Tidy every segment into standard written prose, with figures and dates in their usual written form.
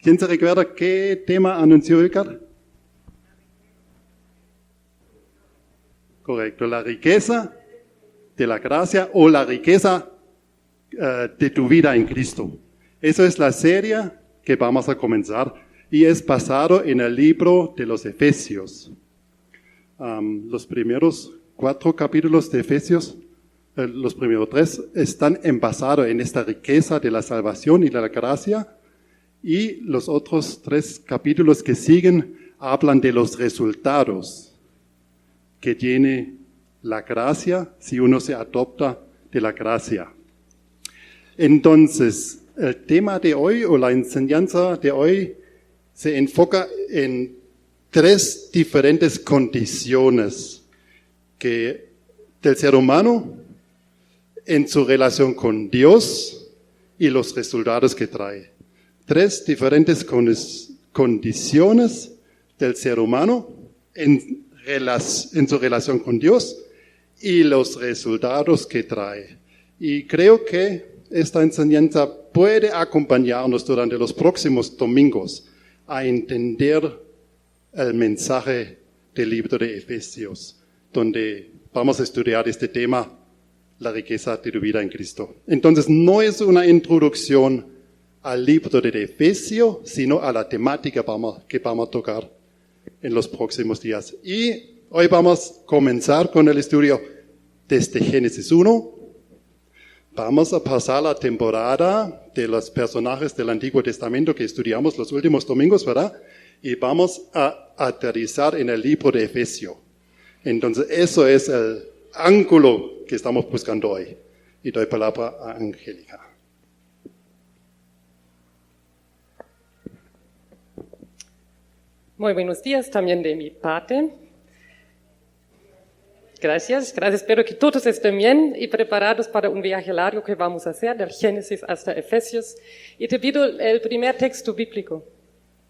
¿Quién se recuerda qué tema anunció Ricard? Correcto, la riqueza de la gracia o la riqueza de tu vida en Cristo. Esa es la serie que vamos a comenzar y es basado en el libro de los Efesios. Los primeros 4 capítulos de Efesios, los primeros 3, están basados en esta riqueza de la salvación y de la gracia, y los otros 3 capítulos que siguen hablan de los resultados que tiene la gracia si uno se adopta de la gracia. Entonces, el tema de hoy o la enseñanza de hoy se enfoca en 3 diferentes condiciones del ser humano en su relación con Dios y los resultados que trae. 3 diferentes condiciones del ser humano en su relación con Dios y los resultados que trae. Y creo que esta enseñanza puede acompañarnos durante los próximos domingos a entender el mensaje del libro de Efesios, donde vamos a estudiar este tema, la riqueza de tu vida en Cristo. Entonces, no es una introducción al libro de Efesios, sino a la temática que vamos a tocar en los próximos días. Y hoy vamos a comenzar con el estudio desde Génesis 1. Vamos a pasar la temporada de los personajes del Antiguo Testamento que estudiamos los últimos domingos, ¿verdad? Y vamos a aterrizar en el libro de Efesios. Entonces, eso es el ángulo que estamos buscando hoy. Y doy palabra a Angélica. Muy buenos días también de mi parte. Gracias, espero que todos estén bien y preparados para un viaje largo que vamos a hacer, del Génesis hasta Efesios. Y te pido el primer texto bíblico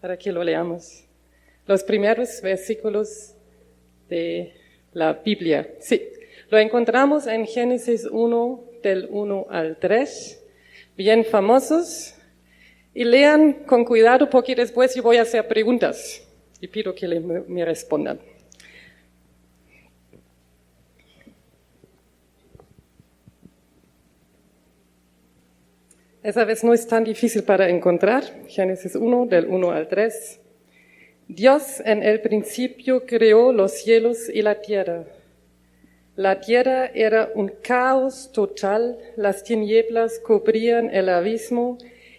para que lo leamos. Los primeros versículos de la Biblia. Sí, lo encontramos en Génesis 1, del 1 al 3, bien famosos. Y lean con cuidado porque después yo voy a hacer preguntas y pido que me respondan. Esa vez no es tan difícil para encontrar. Génesis 1, del 1 al 3. Dios en el principio creó los cielos y la tierra. La tierra era un caos total, las tinieblas cubrían el abismo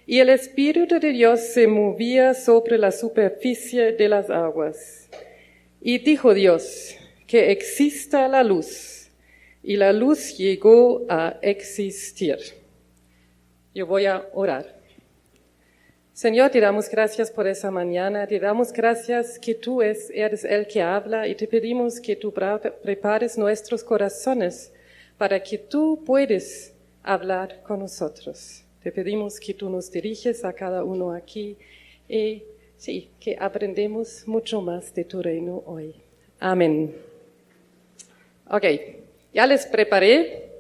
y el Espíritu de Dios se movía sobre la superficie de las aguas. Y dijo Dios, que exista la luz, y la luz llegó a existir. Yo voy a orar. Señor, te damos gracias por esa mañana, te damos gracias que tú eres el que habla y te pedimos que tú prepares nuestros corazones para que tú puedas hablar con nosotros. Te pedimos que tú nos diriges a cada uno aquí y sí, que aprendemos mucho más de tu reino hoy. Amén. Ok, ya les preparé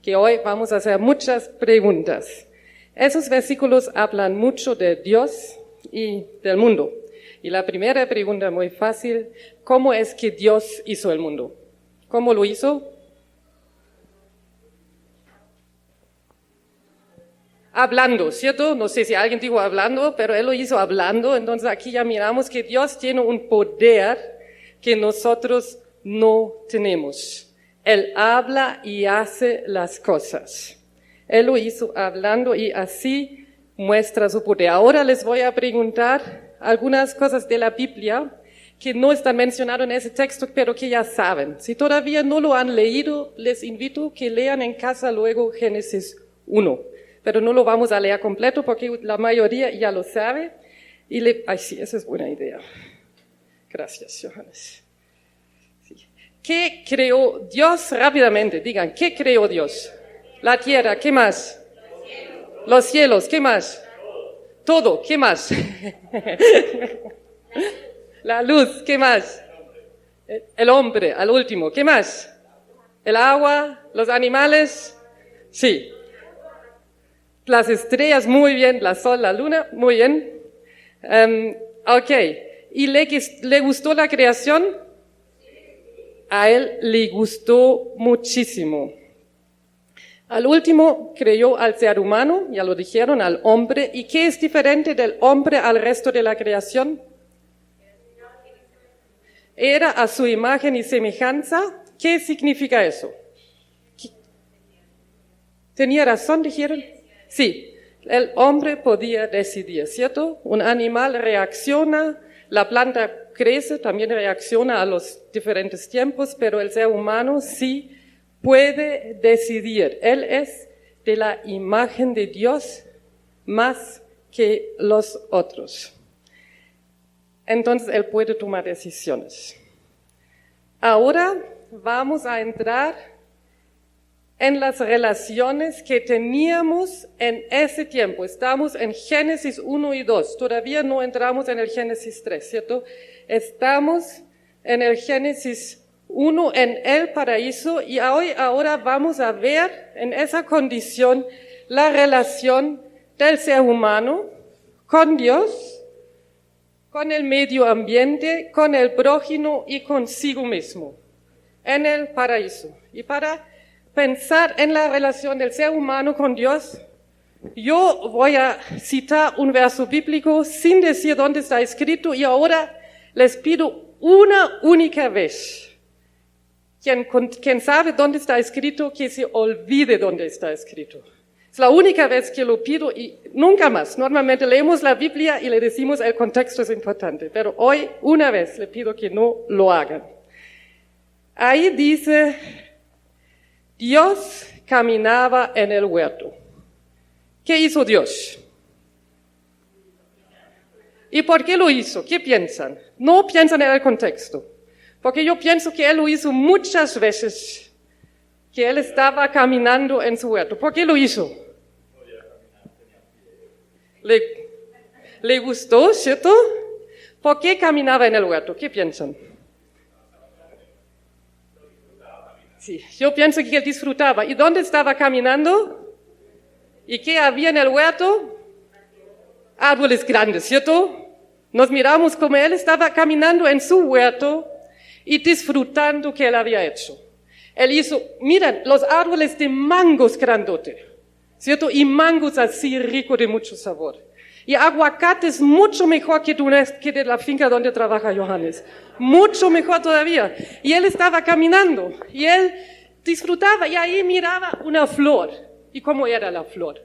que hoy vamos a hacer muchas preguntas. Esos versículos hablan mucho de Dios y del mundo. Y la primera pregunta muy fácil, ¿cómo es que Dios hizo el mundo? ¿Cómo lo hizo? Hablando, ¿cierto? No sé si alguien dijo hablando, pero Él lo hizo hablando. Entonces aquí ya miramos que Dios tiene un poder que nosotros no tenemos. Él habla y hace las cosas. Él lo hizo hablando y así muestra su poder. Ahora les voy a preguntar algunas cosas de la Biblia que no están mencionadas en ese texto, pero que ya saben. Si todavía no lo han leído, les invito a que lean en casa luego Génesis 1. Pero no lo vamos a leer completo porque la mayoría ya lo sabe. Ay, sí, esa es buena idea. Gracias, Johannes. Sí. ¿Qué creó Dios? Rápidamente, digan, ¿qué creó Dios? La tierra, ¿qué más? Los cielos, ¿qué más? Todo, ¿qué más? La luz, ¿qué más? El hombre, al último, ¿qué más? El agua, los animales, sí. Las estrellas, muy bien, la sol, la luna, muy bien. Ok. ¿Y le gustó la creación? A él le gustó muchísimo. Al último creó al ser humano, ya lo dijeron, al hombre. ¿Y qué es diferente del hombre al resto de la creación? Era a su imagen y semejanza. ¿Qué significa eso? ¿Tenía razón, dijeron? Sí, el hombre podía decidir, ¿cierto? Un animal reacciona, la planta crece, también reacciona a los diferentes tiempos, pero el ser humano sí puede decidir. Él es de la imagen de Dios más que los otros. Entonces, él puede tomar decisiones. Ahora vamos a entrar en las relaciones que teníamos en ese tiempo. Estamos en Génesis 1 y 2. Todavía no entramos en el Génesis 3, ¿cierto? Estamos en el Génesis 1, en el paraíso, y ahora vamos a ver en esa condición la relación del ser humano con Dios, con el medio ambiente, con el prójimo y consigo mismo, en el paraíso. Y para pensar en la relación del ser humano con Dios, yo voy a citar un verso bíblico sin decir dónde está escrito, y ahora les pido una única vez. Quien sabe dónde está escrito, que se olvide dónde está escrito. Es la única vez que lo pido y nunca más. Normalmente leemos la Biblia y le decimos el contexto es importante, pero hoy una vez le pido que no lo hagan. Ahí dice, Dios caminaba en el huerto. ¿Qué hizo Dios? ¿Y por qué lo hizo? ¿Qué piensan? No piensan en el contexto. Porque yo pienso que Él lo hizo muchas veces, que Él estaba caminando en su huerto. ¿Por qué lo hizo? ¿Le gustó, cierto? ¿Por qué caminaba en el huerto? ¿Qué piensan? Sí, yo pienso que Él disfrutaba. ¿Y dónde estaba caminando? ¿Y qué había en el huerto? Árboles grandes, ¿cierto? Nos miramos como Él estaba caminando en su huerto y disfrutando que Él había hecho. Él hizo, miren, los árboles de mangos grandote, ¿cierto? Y mangos así rico de mucho sabor. Y aguacates mucho mejor que de la finca donde trabaja Johannes. Mucho mejor todavía. Y Él estaba caminando y Él disfrutaba y ahí miraba una flor. ¿Y cómo era la flor?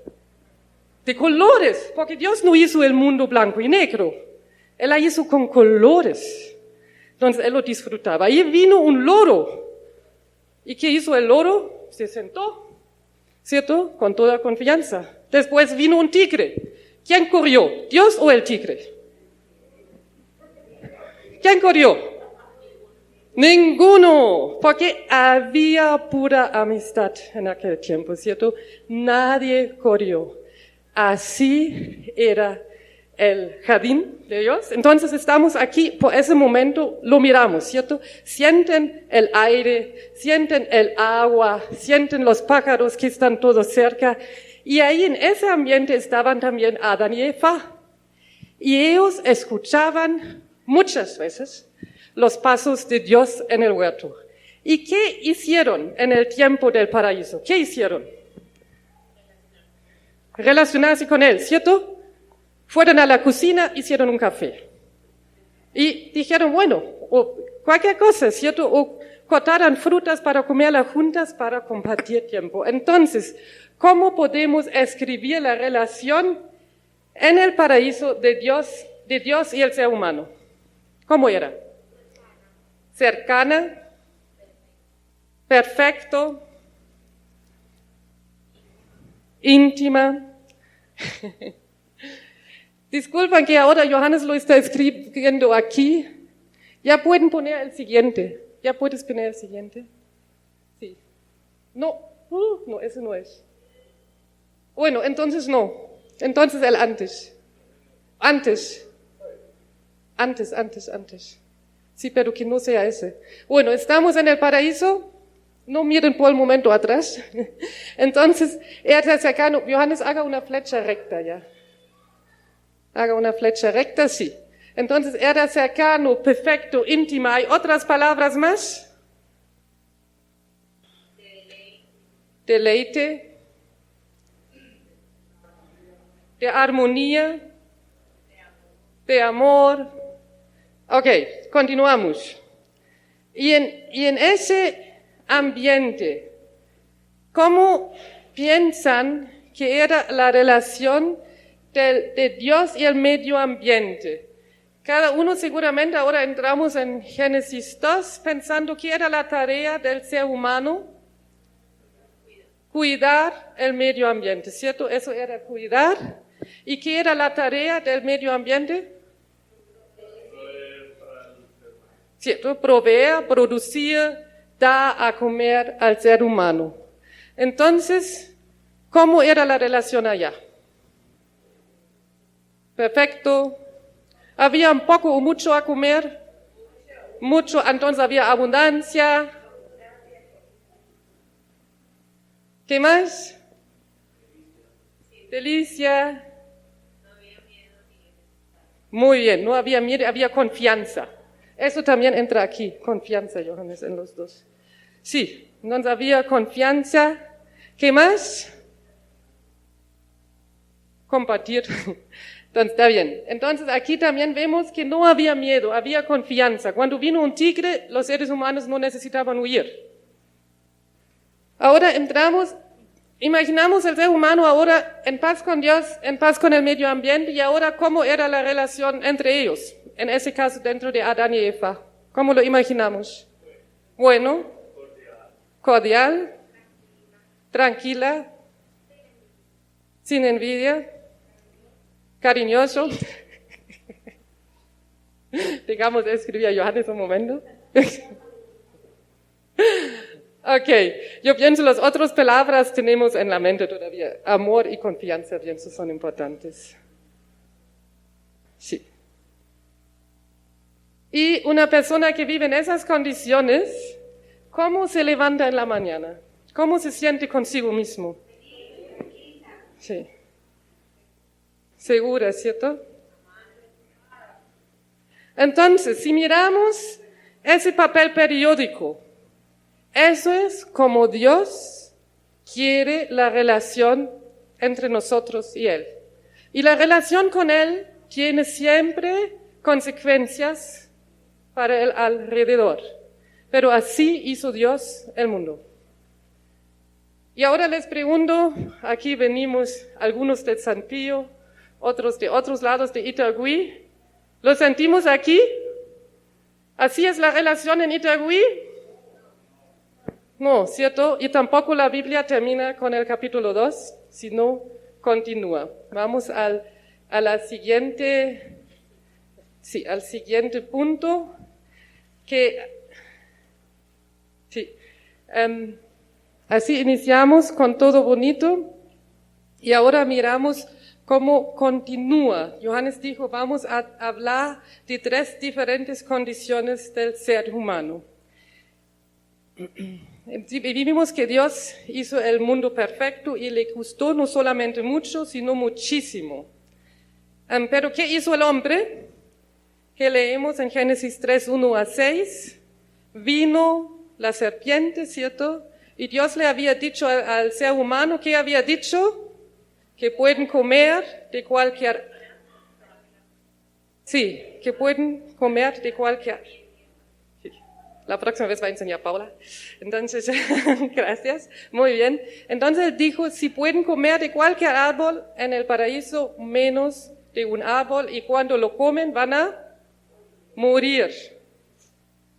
De colores, porque Dios no hizo el mundo blanco y negro. Él la hizo con colores. Entonces Él lo disfrutaba. Ahí vino un loro. ¿Y qué hizo el loro? Se sentó, ¿cierto? Con toda confianza. Después vino un tigre. ¿Quién corrió? ¿Dios o el tigre? ¿Quién corrió? Ninguno, porque había pura amistad en aquel tiempo, ¿cierto? Nadie corrió. Así era el jardín de Dios. Entonces estamos aquí, por ese momento lo miramos, ¿cierto? Sienten el aire, sienten el agua, sienten los pájaros que están todos cerca. Y ahí en ese ambiente estaban también Adán y Eva. Y ellos escuchaban muchas veces los pasos de Dios en el huerto. ¿Y qué hicieron en el tiempo del paraíso? ¿Qué hicieron? Relacionarse con Él, ¿cierto? Fueron a la cocina, hicieron un café. Y dijeron, bueno, o cualquier cosa, ¿cierto? O cortaron frutas para comerlas juntas, para compartir tiempo. Entonces, ¿cómo podemos escribir la relación en el paraíso de Dios y el ser humano? ¿Cómo era? Cercana, perfecto, íntima. Disculpen que ahora Johannes lo está escribiendo aquí. Ya pueden poner el siguiente. ¿Ya puedes poner el siguiente? Sí. No, no, ese no es. Bueno, entonces no. Entonces el antes. Antes. Sí, pero que no sea ese. Bueno, estamos en el paraíso. No miren por el momento atrás. Entonces, cercano. Johannes, haga una flecha recta ya. Haga una flecha recta, sí. Entonces era cercano, perfecto, íntimo. ¿Hay otras palabras más? Deleite. De armonía. De amor. Ok, continuamos. Y en ese ambiente, ¿cómo piensan que era la relación de Dios y el medio ambiente? Cada uno seguramente, ahora entramos en Génesis 2, pensando que era la tarea del ser humano, cuidar el medio ambiente, ¿cierto? Eso era cuidar. ¿Y qué era la tarea del medio ambiente? ¿Cierto? Proveer, producir, dar a comer al ser humano. Entonces, ¿cómo era la relación allá? Perfecto. ¿Había un poco o mucho a comer? Mucho, entonces había abundancia. ¿Qué más? Delicia. Muy bien, no había miedo, había confianza. Eso también entra aquí, confianza, Johannes, en los dos. Sí, entonces había confianza. ¿Qué más? Compartir. Entonces, está bien. Entonces, aquí también vemos que no había miedo, había confianza. Cuando vino un tigre, los seres humanos no necesitaban huir. Ahora imaginamos el ser humano ahora en paz con Dios, en paz con el medio ambiente, y ahora cómo era la relación entre ellos. En ese caso, dentro de Adán y Eva. ¿Cómo lo imaginamos? Bueno, cordial, tranquila, sin envidia, cariñoso. Digamos, escribía Johannes un momento. Ok, yo pienso las otras palabras tenemos en la mente todavía. Amor y confianza, pienso, son importantes. Sí. Y una persona que vive en esas condiciones, ¿cómo se levanta en la mañana? ¿Cómo se siente consigo mismo? Sí. Segura, ¿cierto? Entonces, si miramos ese papel periódico, eso es como Dios quiere la relación entre nosotros y Él. Y la relación con Él tiene siempre consecuencias para el alrededor. Pero así hizo Dios el mundo. Y ahora les pregunto, aquí venimos algunos de San Pío, otros de otros lados de Itagüí. ¿Lo sentimos aquí? ¿Así es la relación en Itagüí? No, ¿cierto? Y tampoco la Biblia termina con el capítulo 2, sino continúa. Vamos al siguiente punto, así iniciamos con todo bonito y ahora miramos cómo continúa. Johannes dijo, vamos a hablar de 3 diferentes condiciones del ser humano. Vivimos que Dios hizo el mundo perfecto y le gustó no solamente mucho, sino muchísimo. Pero ¿qué hizo el hombre? Que leemos en Génesis 3, 1 a 6. Vino la serpiente, ¿cierto? Y Dios le había dicho al ser humano, ¿qué había dicho? Que pueden comer de cualquier... Sí, que pueden comer de cualquier... La próxima vez va a enseñar Paula. Entonces, gracias. Muy bien. Entonces dijo, si pueden comer de cualquier árbol en el paraíso, menos de un árbol, y cuando lo comen van a morir.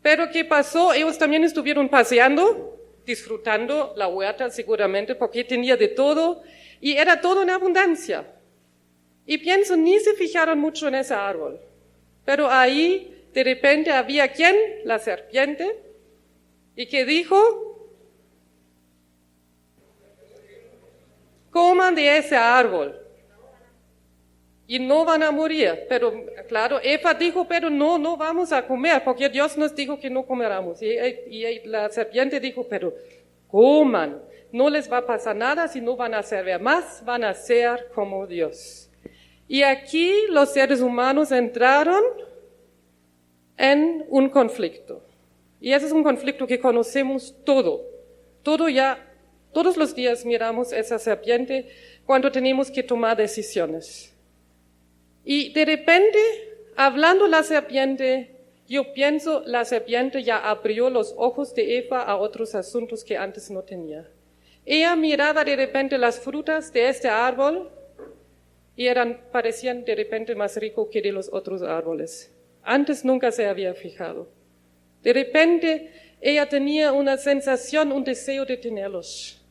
Pero ¿qué pasó? Ellos también estuvieron paseando, disfrutando la huerta seguramente, porque tenía de todo, y era todo en abundancia. Y pienso, ni se fijaron mucho en ese árbol. Pero ahí... De repente había ¿quién? La serpiente. ¿Y qué dijo? Coman de ese árbol. Y no van a morir. Pero claro, Eva dijo, pero no vamos a comer, porque Dios nos dijo que no comeramos. Y la serpiente dijo, pero coman. No les va a pasar nada si no van a servir más, van a ser como Dios. Y aquí los seres humanos entraron en un conflicto. Y ese es un conflicto que conocemos todos los días miramos esa serpiente cuando tenemos que tomar decisiones. Y de repente, hablando la serpiente, yo pienso, la serpiente ya abrió los ojos de Eva a otros asuntos que antes no tenía. Ella miraba de repente las frutas de este árbol y parecían de repente más ricos que de los otros árboles. Antes nunca se había fijado. De repente, ella tenía una sensación, un deseo de tenerlos.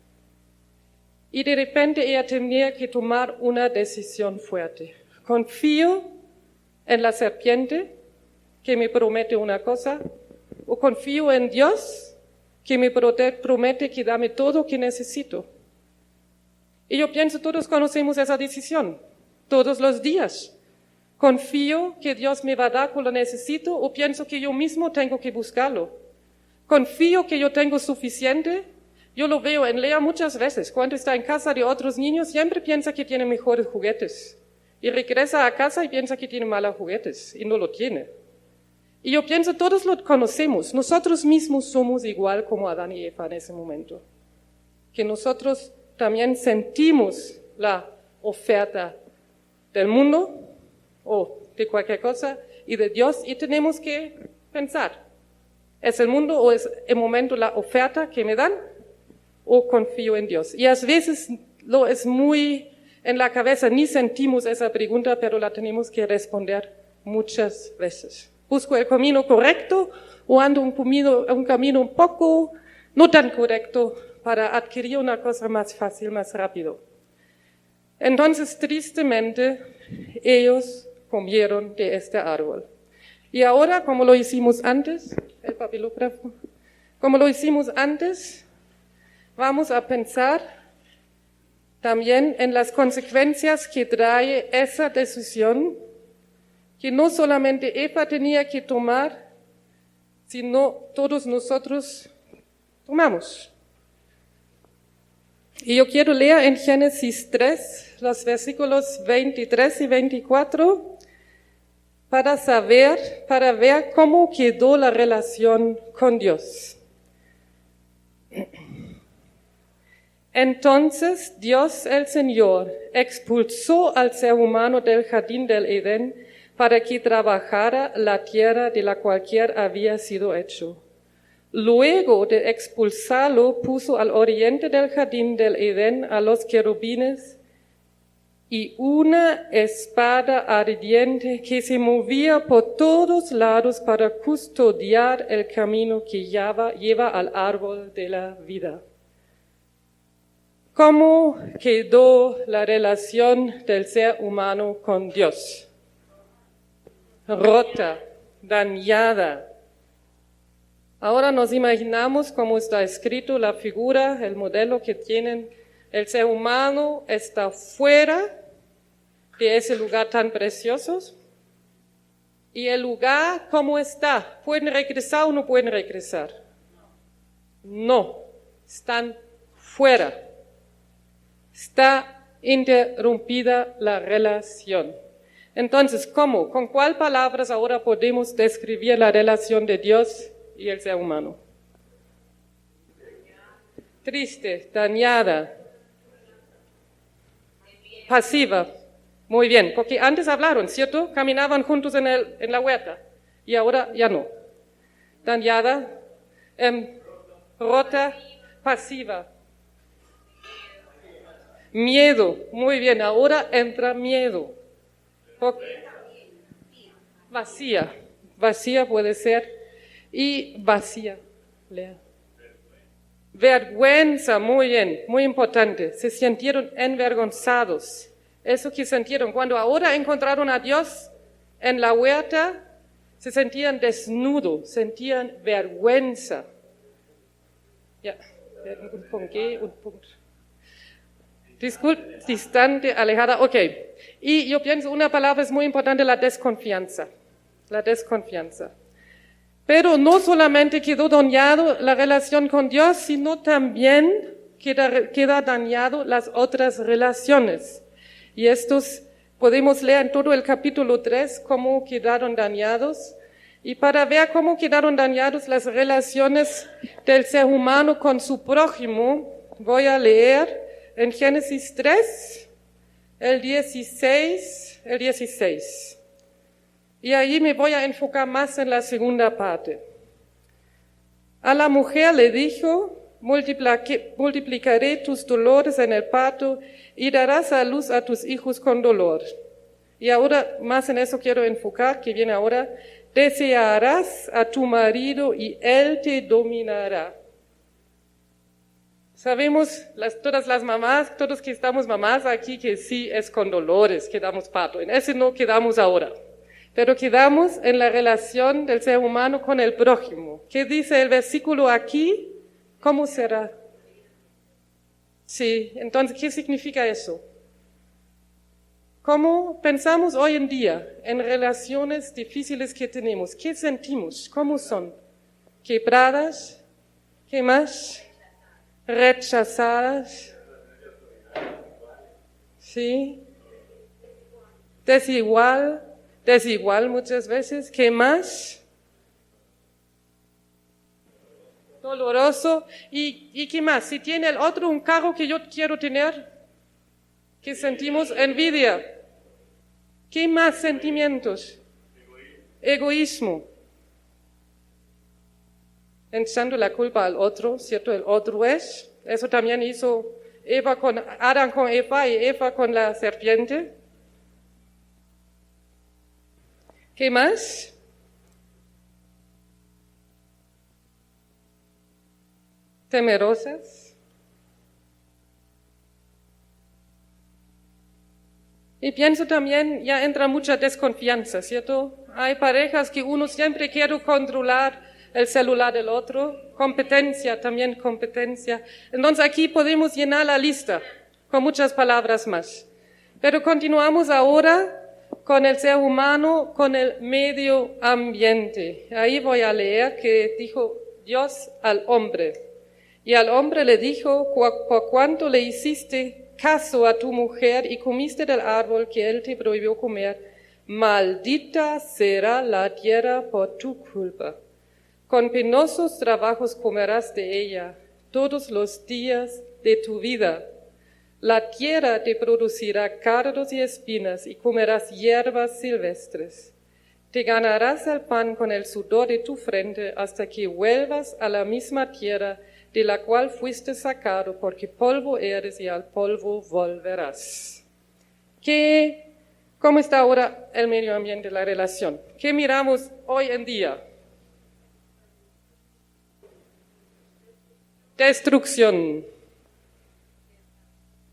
Y de repente ella tenía que tomar una decisión fuerte. ¿Confío en la serpiente que me promete una cosa? ¿O confío en Dios que me promete que dame todo lo que necesito? Y yo pienso, todos conocemos esa decisión, todos los días. ¿Confío que Dios me va a dar lo que necesito o pienso que yo mismo tengo que buscarlo? ¿Confío que yo tengo suficiente? Yo lo veo en Lea muchas veces. Cuando está en casa de otros niños, siempre piensa que tiene mejores juguetes. Y regresa a casa y piensa que tiene malos juguetes y no lo tiene. Y yo pienso, todos lo conocemos. Nosotros mismos somos igual como Adán y Eva en ese momento. Que nosotros también sentimos la oferta del mundo o de cualquier cosa y de Dios y tenemos que pensar, ¿es el mundo o es el momento la oferta que me dan o confío en Dios? Y a veces lo es muy en la cabeza, ni sentimos esa pregunta, pero la tenemos que responder muchas veces. ¿Busco el camino correcto o ando un camino un poco no tan correcto para adquirir una cosa más fácil, más rápido? Entonces, tristemente, ellos comieron de este árbol. Y ahora, como lo hicimos antes, el papilógrafo, como lo hicimos antes, vamos a pensar también en las consecuencias que trae esa decisión que no solamente Eva tenía que tomar, sino todos nosotros tomamos. Y yo quiero leer en Génesis 3, los versículos 23 y 24, para ver cómo quedó la relación con Dios. Entonces Dios el Señor expulsó al ser humano del jardín del Edén para que trabajara la tierra de la cual había sido hecho. Luego de expulsarlo, puso al oriente del jardín del Edén a los querubines y una espada ardiente que se movía por todos lados para custodiar el camino que lleva al árbol de la vida. ¿Cómo quedó la relación del ser humano con Dios? Rota, dañada. Ahora nos imaginamos cómo está escrito la figura, el modelo que tienen. El ser humano está fuera de ese lugar tan precioso. ¿Y el lugar cómo está? ¿Pueden regresar o no pueden regresar? No, están fuera. Está interrumpida la relación. Entonces, ¿cómo? ¿Con cuál palabras ahora podemos describir la relación de Dios y el ser humano? Triste, dañada, pasiva. Muy bien, porque antes hablaron, ¿cierto? Caminaban juntos en la huerta y ahora ya no. Dañada, rota, pasiva. Miedo, muy bien, ahora entra miedo. Vacía puede ser. Y vacía, lea. Vergüenza, muy bien, muy importante. Se sintieron envergonzados. Eso que sintieron cuando ahora encontraron a Dios en la huerta, se sentían desnudos, sentían vergüenza. Ya, ¿con qué? Un punto. Disculpe, distante, alejada, ok. Y yo pienso una palabra es muy importante, la desconfianza. La desconfianza. Pero no solamente quedó dañado la relación con Dios, sino también queda dañado las otras relaciones. Y estos Podemos leer en todo el capítulo 3 cómo quedaron dañados. Y para ver cómo quedaron dañadas las relaciones del ser humano con su prójimo, voy a leer en Génesis 3, el 16. Y ahí me voy a enfocar más en la segunda parte. A la mujer le dijo, multiplicaré tus dolores en el parto y darás a luz a tus hijos con dolor. Y ahora más en eso quiero enfocar, que viene ahora. Desearás a tu marido y él te dominará. Sabemos todas las mamás, todos que estamos mamás aquí, que sí es con dolores que damos parto. En ese no quedamos ahora, pero quedamos en la relación del ser humano con el prójimo. ¿Qué dice el versículo aquí? ¿Cómo será? Sí, entonces, ¿qué significa eso? ¿Cómo pensamos hoy en día en relaciones difíciles que tenemos? ¿Qué sentimos? ¿Cómo son? ¿Quebradas? ¿Qué más? ¿Rechazadas? ¿Sí? ¿Desigual muchas veces? ¿Qué más? Doloroso. ¿Y qué más? Si tiene el otro un carro que yo quiero tener, ¿qué sentimos? Envidia. ¿Qué más sentimientos? Egoísmo. Echando la culpa al otro, ¿cierto? El otro es. Eso también hizo Adán con Eva y Eva con la serpiente. ¿Qué más? Temerosas. Y pienso también, ya entra mucha desconfianza, ¿cierto? Hay parejas que uno siempre quiere controlar el celular del otro, competencia. Entonces aquí podemos llenar la lista con muchas palabras más. Pero continuamos ahora con el ser humano, con el medio ambiente. Ahí voy a leer que dijo Dios al hombre. Y al hombre le dijo, por cuanto le hiciste caso a tu mujer y comiste del árbol que él te prohibió comer, maldita será la tierra por tu culpa. Con penosos trabajos comerás de ella todos los días de tu vida. La tierra te producirá cardos y espinas y comerás hierbas silvestres. Te ganarás el pan con el sudor de tu frente hasta que vuelvas a la misma tierra de la cual fuiste sacado, porque polvo eres y al polvo volverás. ¿Cómo está ahora el medio ambiente, la relación? ¿Qué miramos hoy en día? Destrucción,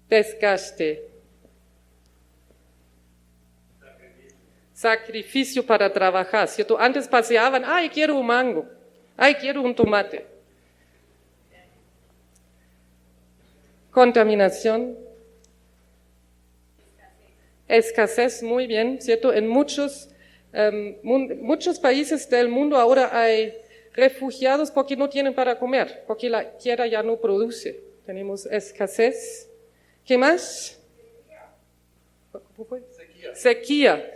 desgaste, sacrificio para trabajar, ¿cierto? Antes paseaban, ay, quiero un mango, ay, quiero un tomate. Contaminación, escasez, muy bien, ¿cierto? En muchos países del mundo ahora hay refugiados porque no tienen para comer, porque la tierra ya no produce. Tenemos escasez. ¿Qué más? ¿Cómo fue? Sequía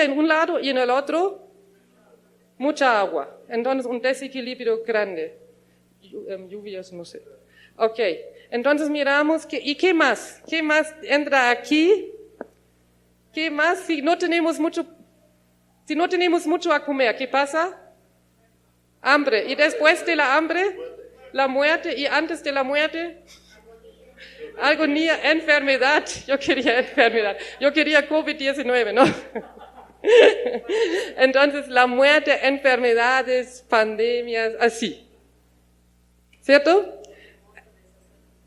en un lado y en el otro mucha agua. Entonces un desequilibrio grande. Lluvias, no sé. Ok, entonces miramos, ¿y qué más? ¿Qué más entra aquí? ¿Qué más si no tenemos mucho a comer? ¿Qué pasa? Hambre. ¿Y después de la hambre? La muerte. ¿Y antes de la muerte? Agonía, enfermedad. Yo quería COVID-19, ¿no? Entonces la muerte, enfermedades, pandemias, así. ¿Cierto?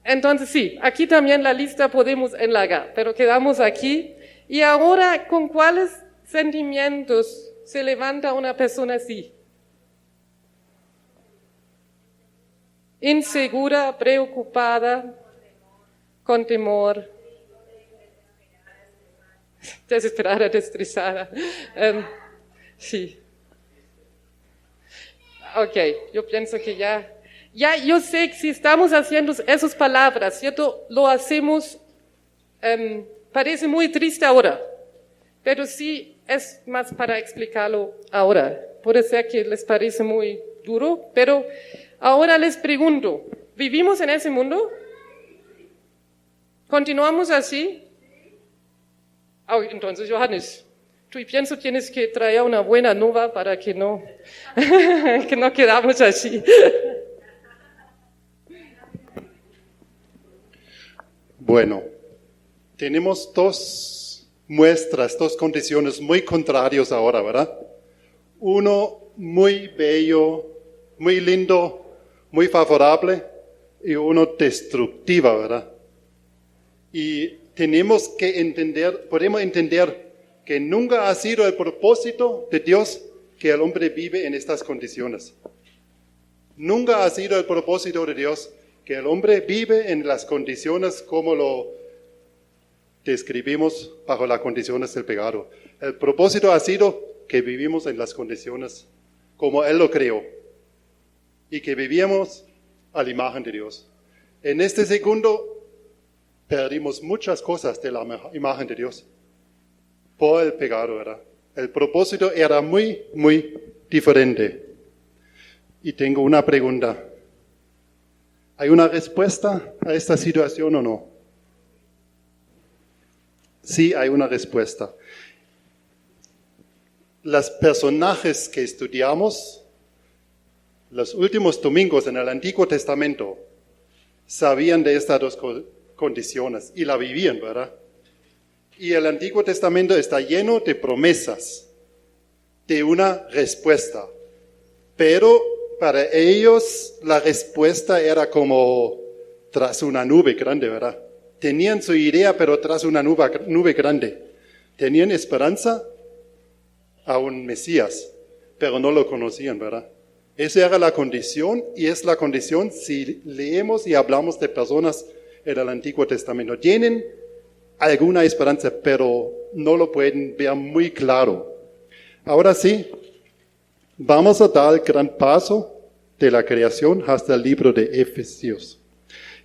Entonces sí, aquí también la lista podemos enlargar, pero quedamos aquí. Y ahora, ¿con cuáles sentimientos se levanta una persona así? Insegura, preocupada, con temor, desesperada, estresada. Sí. Ok, yo pienso que ya yo sé que si estamos haciendo esas palabras, ¿cierto? Lo hacemos parece muy triste ahora, pero sí es más para explicarlo ahora. Puede ser que les parece muy duro, pero ahora les pregunto, ¿vivimos en ese mundo? ¿Continuamos así? Entonces, Johannes, tú pienso tienes que traer una buena nueva para que no, que no quedamos así. Bueno, tenemos dos muestras, dos condiciones muy contrarias ahora, ¿verdad? Uno muy bello, muy lindo, muy favorable, y uno destructiva, ¿verdad? Y tenemos que entender, podemos entender que nunca ha sido el propósito de Dios que el hombre vive en estas condiciones. Nunca ha sido el propósito de Dios que el hombre vive en las condiciones como lo describimos bajo las condiciones del pecado. El propósito ha sido que vivimos en las condiciones como Él lo creó y que vivíamos a la imagen de Dios. En este segundo perdimos muchas cosas de la imagen de Dios por el pecado, ¿verdad? El propósito era muy, muy diferente. Y tengo una pregunta. ¿Hay una respuesta a esta situación o no? Sí, hay una respuesta. Los personajes que estudiamos los últimos domingos en el Antiguo Testamento sabían de estas dos condiciones y la vivían, ¿verdad? Y el Antiguo Testamento está lleno de promesas, de una respuesta. Pero para ellos la respuesta era como tras una nube grande, ¿verdad? Tenían su idea, pero tras una nube grande. Tenían esperanza a un Mesías, pero no lo conocían, ¿verdad? Esa era la condición, y es la condición si leemos y hablamos de personas en el Antiguo Testamento. Tienen alguna esperanza, pero no lo pueden ver muy claro. Ahora sí, vamos a dar el gran paso de la creación hasta el libro de Efesios.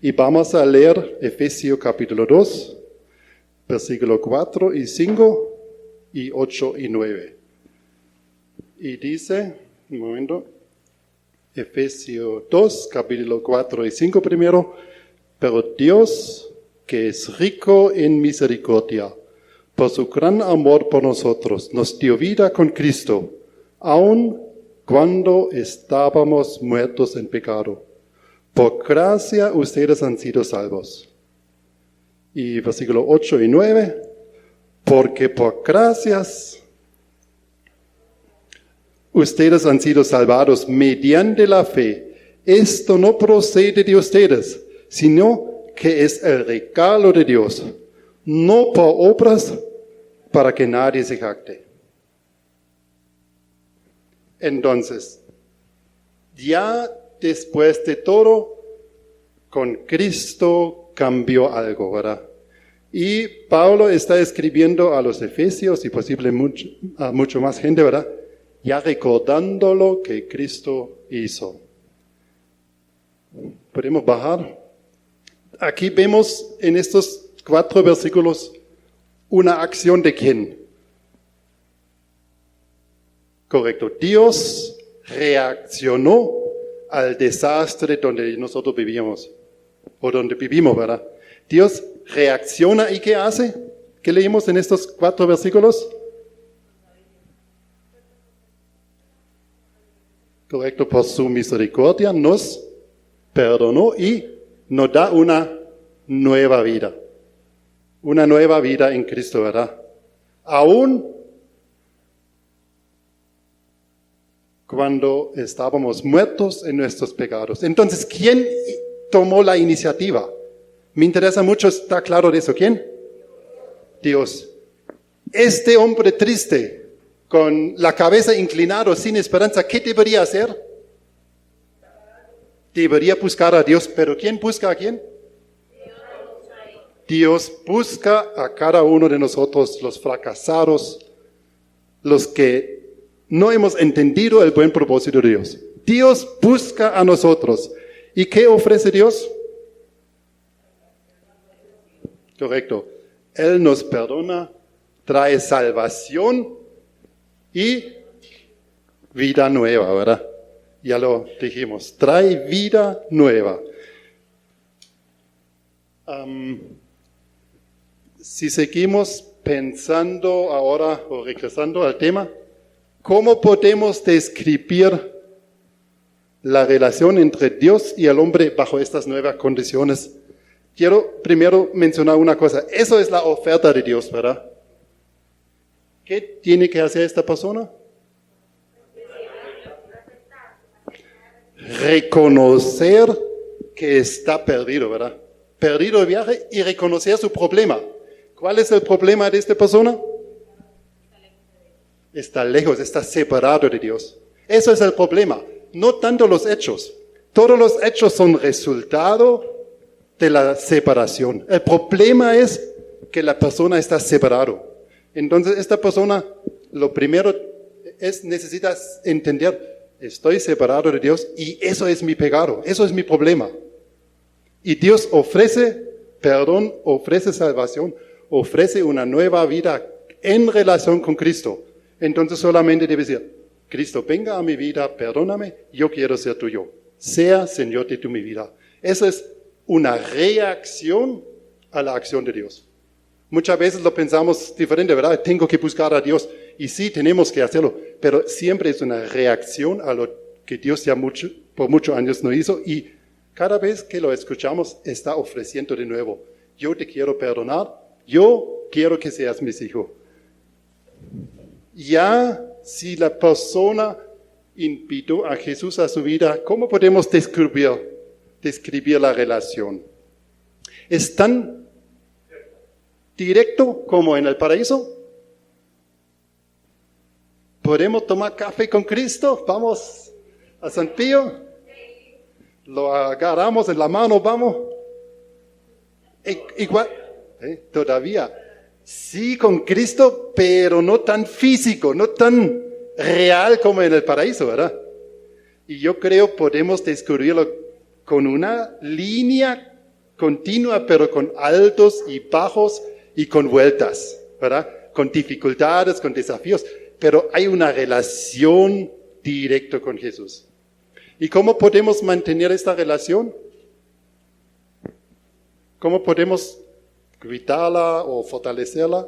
Y vamos a leer Efesios capítulo 2, versículo 4 y 5 y 8 y 9. Y dice, un momento, Efesios 2, capítulo 4 y 5 primero. Pero Dios, que es rico en misericordia, por su gran amor por nosotros, nos dio vida con Cristo, aun cuando estábamos muertos en pecado. Por gracia ustedes han sido salvos. Y versículo 8 y 9, porque por gracias ustedes han sido salvados mediante la fe. Esto no procede de ustedes, sino que es el regalo de Dios, no por obras para que nadie se jacte. Entonces, ya después de todo, con Cristo cambió algo, ¿verdad? Y Pablo está escribiendo a los Efesios y posiblemente a mucho más gente, ¿verdad? Ya recordando lo que Cristo hizo. ¿Podemos bajar? Aquí vemos en estos 4 versículos una acción de quién. Correcto. Dios reaccionó al desastre donde nosotros vivíamos, o donde vivimos, ¿verdad? Dios reacciona y ¿qué hace? ¿Qué leímos en estos 4 versículos? Correcto, por su misericordia nos perdonó y nos da una nueva vida. Una nueva vida en Cristo, ¿verdad? Aún cuando estábamos muertos en nuestros pecados. Entonces, ¿quién tomó la iniciativa? Me interesa mucho, ¿está claro de eso? ¿Quién? Dios. Este hombre triste, con la cabeza inclinada, sin esperanza, ¿qué debería hacer? Debería buscar a Dios, pero ¿quién busca a quién? Dios busca a cada uno de nosotros, los fracasados, los que no hemos entendido el buen propósito de Dios. Dios busca a nosotros. ¿Y qué ofrece Dios? Correcto. Él nos perdona, trae salvación y vida nueva, ¿verdad? Ya lo dijimos, trae vida nueva. Si seguimos pensando ahora o regresando al tema, ¿cómo podemos describir la relación entre Dios y el hombre bajo estas nuevas condiciones? Quiero primero mencionar una cosa. Eso es la oferta de Dios, ¿verdad? ¿Qué tiene que hacer esta persona? Reconocer que está perdido, ¿verdad? Perdido de viaje y reconocer su problema. ¿Cuál es el problema de esta persona? Está lejos, está separado de Dios. Eso es el problema. No tanto los hechos. Todos los hechos son resultado de la separación. El problema es que la persona está separado. Entonces, esta persona, lo primero es, necesita entender, estoy separado de Dios y eso es mi pecado, eso es mi problema. Y Dios ofrece perdón, ofrece salvación, ofrece una nueva vida en relación con Cristo. Entonces solamente debe decir, Cristo, venga a mi vida, perdóname, yo quiero ser tuyo. Sea Señor de mi vida. Eso es una reacción a la acción de Dios. Muchas veces lo pensamos diferente, ¿verdad? Tengo que buscar a Dios. Y sí, tenemos que hacerlo. Pero siempre es una reacción a lo que Dios ya por muchos años no hizo. Y cada vez que lo escuchamos, está ofreciendo de nuevo. Yo te quiero perdonar. Yo quiero que seas mi hijo. Ya, si la persona invitó a Jesús a su vida, ¿cómo podemos describir la relación? ¿Es tan directo como en el paraíso? ¿Podemos tomar café con Cristo? ¿Vamos a San Pío? ¿Lo agarramos en la mano? ¿Vamos? Igual, todavía. Sí, con Cristo, pero no tan físico, no tan real como en el paraíso, ¿verdad? Y yo creo podemos descubrirlo con una línea continua, pero con altos y bajos y con vueltas, ¿verdad? Con dificultades, con desafíos, pero hay una relación directa con Jesús. ¿Y cómo podemos mantener esta relación? ¿Cómo podemos evitarla o fortalecerla?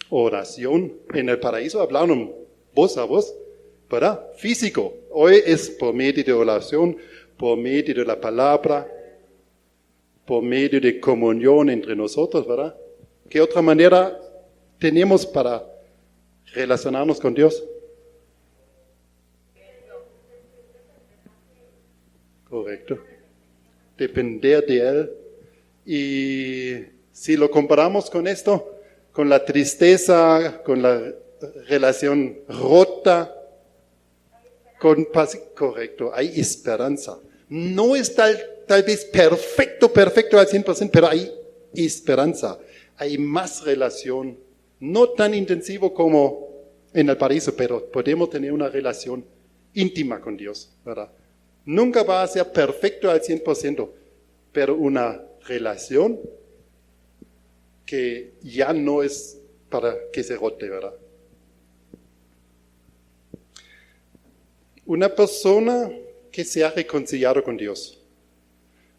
Oración. En el paraíso hablaron voz a voz, ¿verdad? Físico. Hoy es por medio de oración, por medio de la palabra, por medio de comunión entre nosotros, ¿verdad? ¿Qué otra manera tenemos para relacionarnos con Dios? Correcto. Depender de Él. Y si lo comparamos con esto, con la tristeza, con la relación rota, correcto, hay esperanza. No es tal vez perfecto al 100%, pero hay esperanza. Hay más relación, no tan intensivo como en el paraíso, pero podemos tener una relación íntima con Dios, ¿verdad? Nunca va a ser perfecto al 100%, pero una relación que ya no es para que se rote, ¿verdad? Una persona que se ha reconciliado con Dios.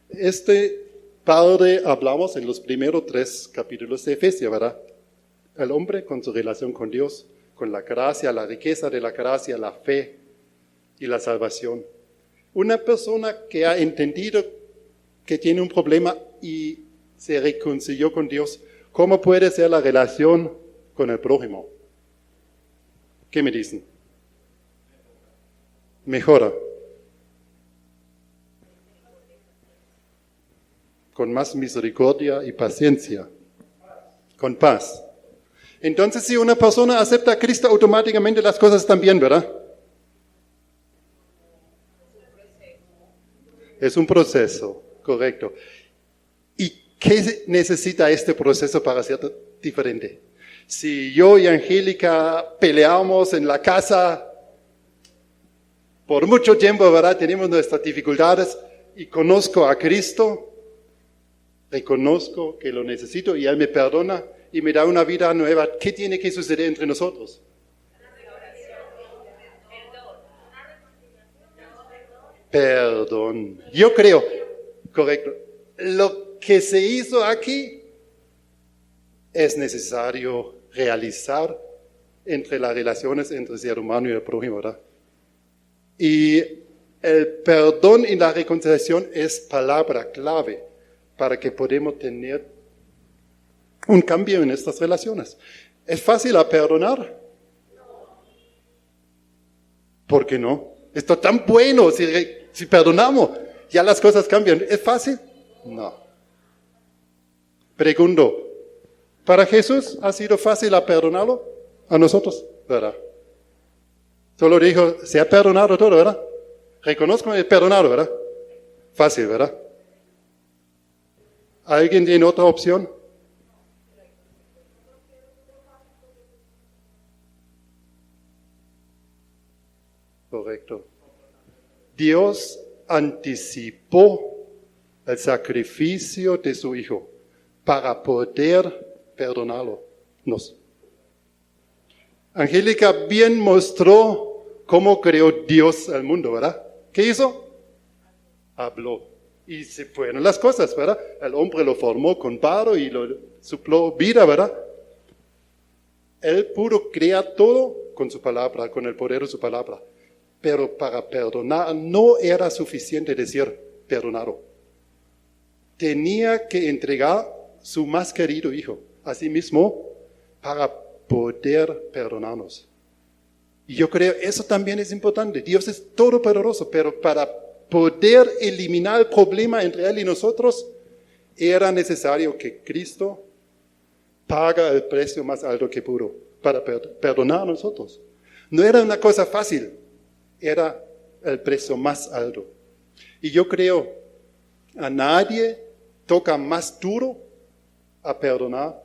Este padre hablamos en los primeros 3 capítulos de Efesios, ¿verdad? El hombre con su relación con Dios, con la gracia, la riqueza de la gracia, la fe y la salvación. Una persona que ha entendido que tiene un problema y se reconcilió con Dios, ¿cómo puede ser la relación con el prójimo? ¿Qué me dicen? Mejora. Con más misericordia y paciencia. Con paz. Entonces, si una persona acepta a Cristo, automáticamente las cosas están bien, ¿verdad? Es un proceso, correcto. ¿Y qué necesita este proceso para ser diferente? Si yo y Angélica peleamos en la casa por mucho tiempo, ¿verdad? Tenemos nuestras dificultades y conozco a Cristo, reconozco que lo necesito y Él me perdona y me da una vida nueva, ¿qué tiene que suceder entre nosotros? Perdón. Yo creo, correcto, lo que se hizo aquí es necesario realizar entre las relaciones entre el ser humano y el prójimo, ¿verdad? Y el perdón y la reconciliación es palabra clave para que podamos tener un cambio en estas relaciones. ¿Es fácil a perdonar? ¿Por qué no? Esto es tan bueno, si perdonamos, ya las cosas cambian. ¿Es fácil? No. Pregunto, ¿para Jesús ha sido fácil a perdonarlo? A nosotros, ¿verdad? Solo dijo, se ha perdonado todo, ¿verdad? Reconozco el perdonado, ¿verdad? Fácil, ¿verdad? ¿Alguien tiene otra opción? Correcto. Dios anticipó el sacrificio de su Hijo para poder perdonarlo. Angélica bien mostró cómo creó Dios el mundo, ¿verdad? ¿Qué hizo? Habló. Y se fueron las cosas, ¿verdad? El hombre lo formó con barro y lo supló vida, ¿verdad? Él pudo crear todo con su palabra, con el poder de su palabra. Pero para perdonar no era suficiente decir perdonado. Tenía que entregar su más querido hijo a sí mismo para poder perdonarnos. Y yo creo eso también es importante. Dios es todopoderoso, pero para poder eliminar el problema entre Él y nosotros, era necesario que Cristo paga el precio más alto que pudo para perdonar a nosotros. No era una cosa fácil, era el precio más alto. Y yo creo, a nadie toca más duro a perdonar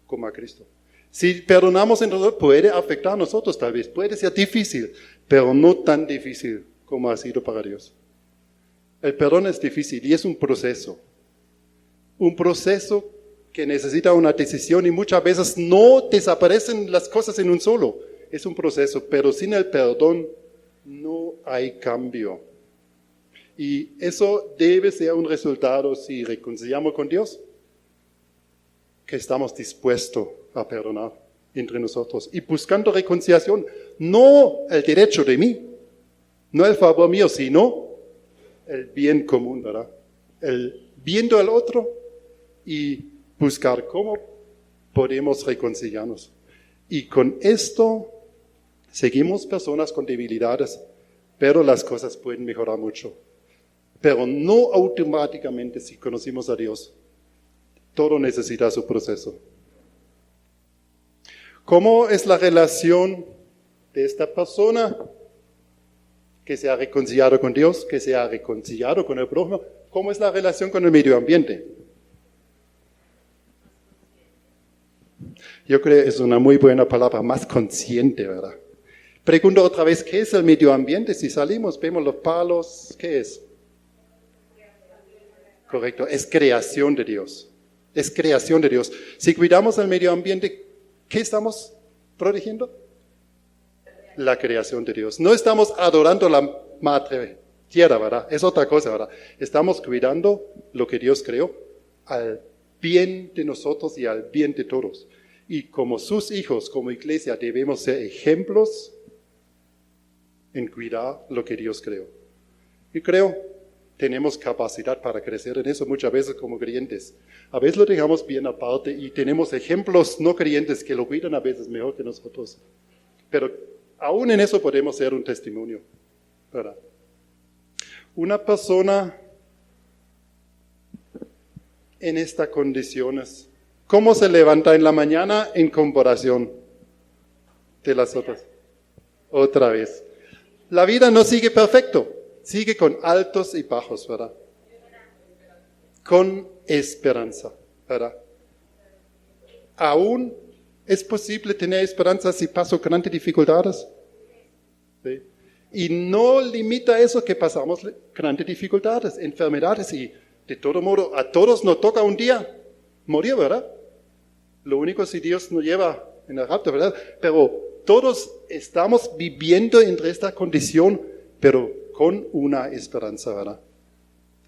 como a Cristo. Si perdonamos entre nosotros, puede afectar a nosotros tal vez, puede ser difícil, pero no tan difícil como ha sido para Dios. El perdón es difícil y es un proceso que necesita una decisión y muchas veces no desaparecen las cosas en un solo. Es un proceso, pero sin el perdón no hay cambio. Y eso debe ser un resultado si reconciliamos con Dios, que estamos dispuestos a perdonar entre nosotros y buscando reconciliación, no el derecho de mí, no el favor mío, sino el bien común, ¿verdad? El viendo al otro y buscar cómo podemos reconciliarnos. Y con esto seguimos personas con debilidades, pero las cosas pueden mejorar mucho. Pero no automáticamente si conocimos a Dios. Todo necesita su proceso. ¿Cómo es la relación de esta persona que se ha reconciliado con Dios, que se ha reconciliado con el prójimo? ¿Cómo es la relación con el medio ambiente? Yo creo que es una muy buena palabra, más consciente, ¿verdad? Pregunto otra vez, ¿qué es el medio ambiente? Si salimos, vemos los palos, ¿qué es? Correcto, es creación de Dios. Es creación de Dios. Si cuidamos el medio ambiente, ¿qué estamos protegiendo? La creación de Dios. No estamos adorando la madre tierra, ¿verdad? Es otra cosa, ¿verdad? Estamos cuidando lo que Dios creó al bien de nosotros y al bien de todos. Y como sus hijos, como iglesia, debemos ser ejemplos en cuidar lo que Dios creó. Y creo, tenemos capacidad para crecer en eso muchas veces como creyentes. A veces lo dejamos bien aparte y tenemos ejemplos no creyentes que lo cuidan a veces mejor que nosotros. Pero aún en eso podemos ser un testimonio, ¿verdad? Una persona en estas condiciones, ¿cómo se levanta en la mañana en comparación de las otras? Otra vez. La vida no sigue perfecto, sigue con altos y bajos, ¿verdad? Con esperanza, ¿verdad? Aún es posible tener esperanza si paso grandes dificultades. ¿Sí? Y no limita eso que pasamos grandes dificultades, enfermedades y De todo modo, a todos nos toca un día morir, ¿verdad? Lo único si Dios nos lleva en el rapto, ¿verdad? Pero todos estamos viviendo entre esta condición, pero con una esperanza, ¿verdad?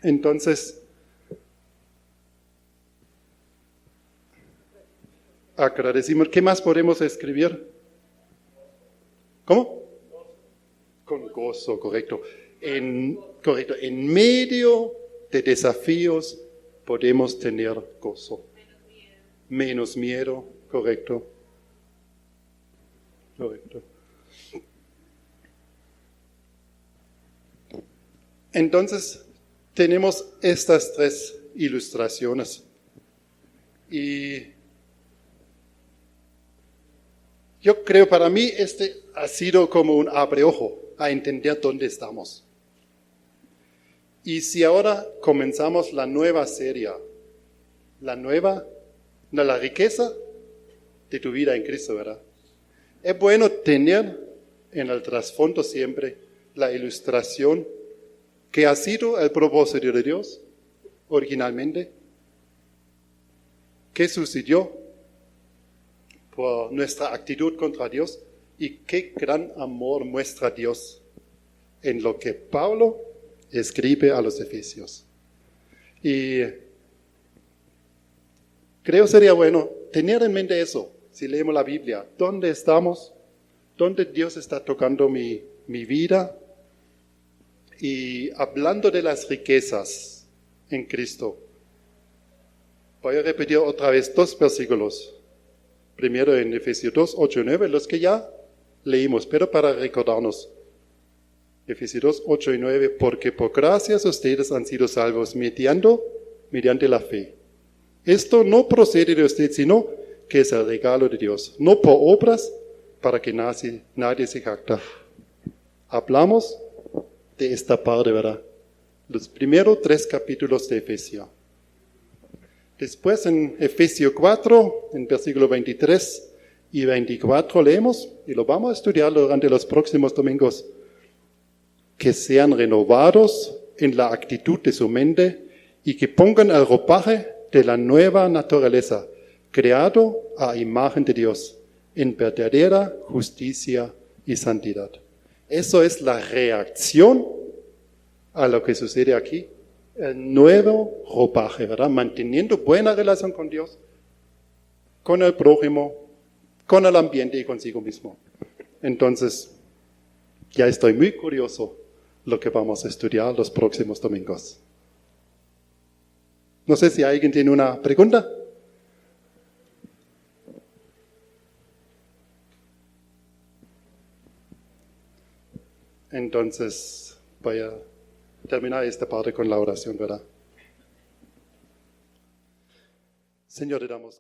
Entonces, agradecimos. ¿Qué más podemos escribir? ¿Cómo? Con gozo, correcto. Correcto. En medio de desafíos podemos tener gozo. Menos miedo, correcto. Correcto. Entonces, tenemos estas tres ilustraciones. Y yo creo, para mí, este ha sido como un abreojo a entender dónde estamos. Y si ahora comenzamos la nueva serie, la riqueza de tu vida en Cristo, ¿verdad? Es bueno tener en el trasfondo siempre la ilustración que ha sido el propósito de Dios originalmente. ¿Qué sucedió por nuestra actitud contra Dios? Y qué gran amor muestra Dios en lo que Pablo escribe a los Efesios. Y creo sería bueno tener en mente eso, si leemos la Biblia. ¿Dónde estamos? ¿Dónde Dios está tocando mi vida? Y hablando de las riquezas en Cristo, voy a repetir otra vez 2 versículos. Primero en Efesios 2, 8 y 9, los que ya leímos, pero para recordarnos. Efesios 2, 8 y 9, porque por gracias ustedes han sido salvos mediante la fe. Esto no procede de usted, sino que es el regalo de Dios, no por obras, para que nadie se jacta. Hablamos de esta parte, ¿verdad? Los primeros 3 capítulos de Efesios. Después en Efesios 4, en versículo 23 y 24 leemos, y lo vamos a estudiar durante los próximos domingos, que sean renovados en la actitud de su mente y que pongan el ropaje de la nueva naturaleza, creado a imagen de Dios, en verdadera justicia y santidad. Eso es la reacción a lo que sucede aquí. El nuevo ropaje, ¿verdad? Manteniendo buena relación con Dios, con el prójimo, con el ambiente y consigo mismo. Entonces, ya estoy muy curioso lo que vamos a estudiar los próximos domingos. No sé si alguien tiene una pregunta. Entonces, voy a terminar esta parte con la oración, ¿verdad? Señor, te damos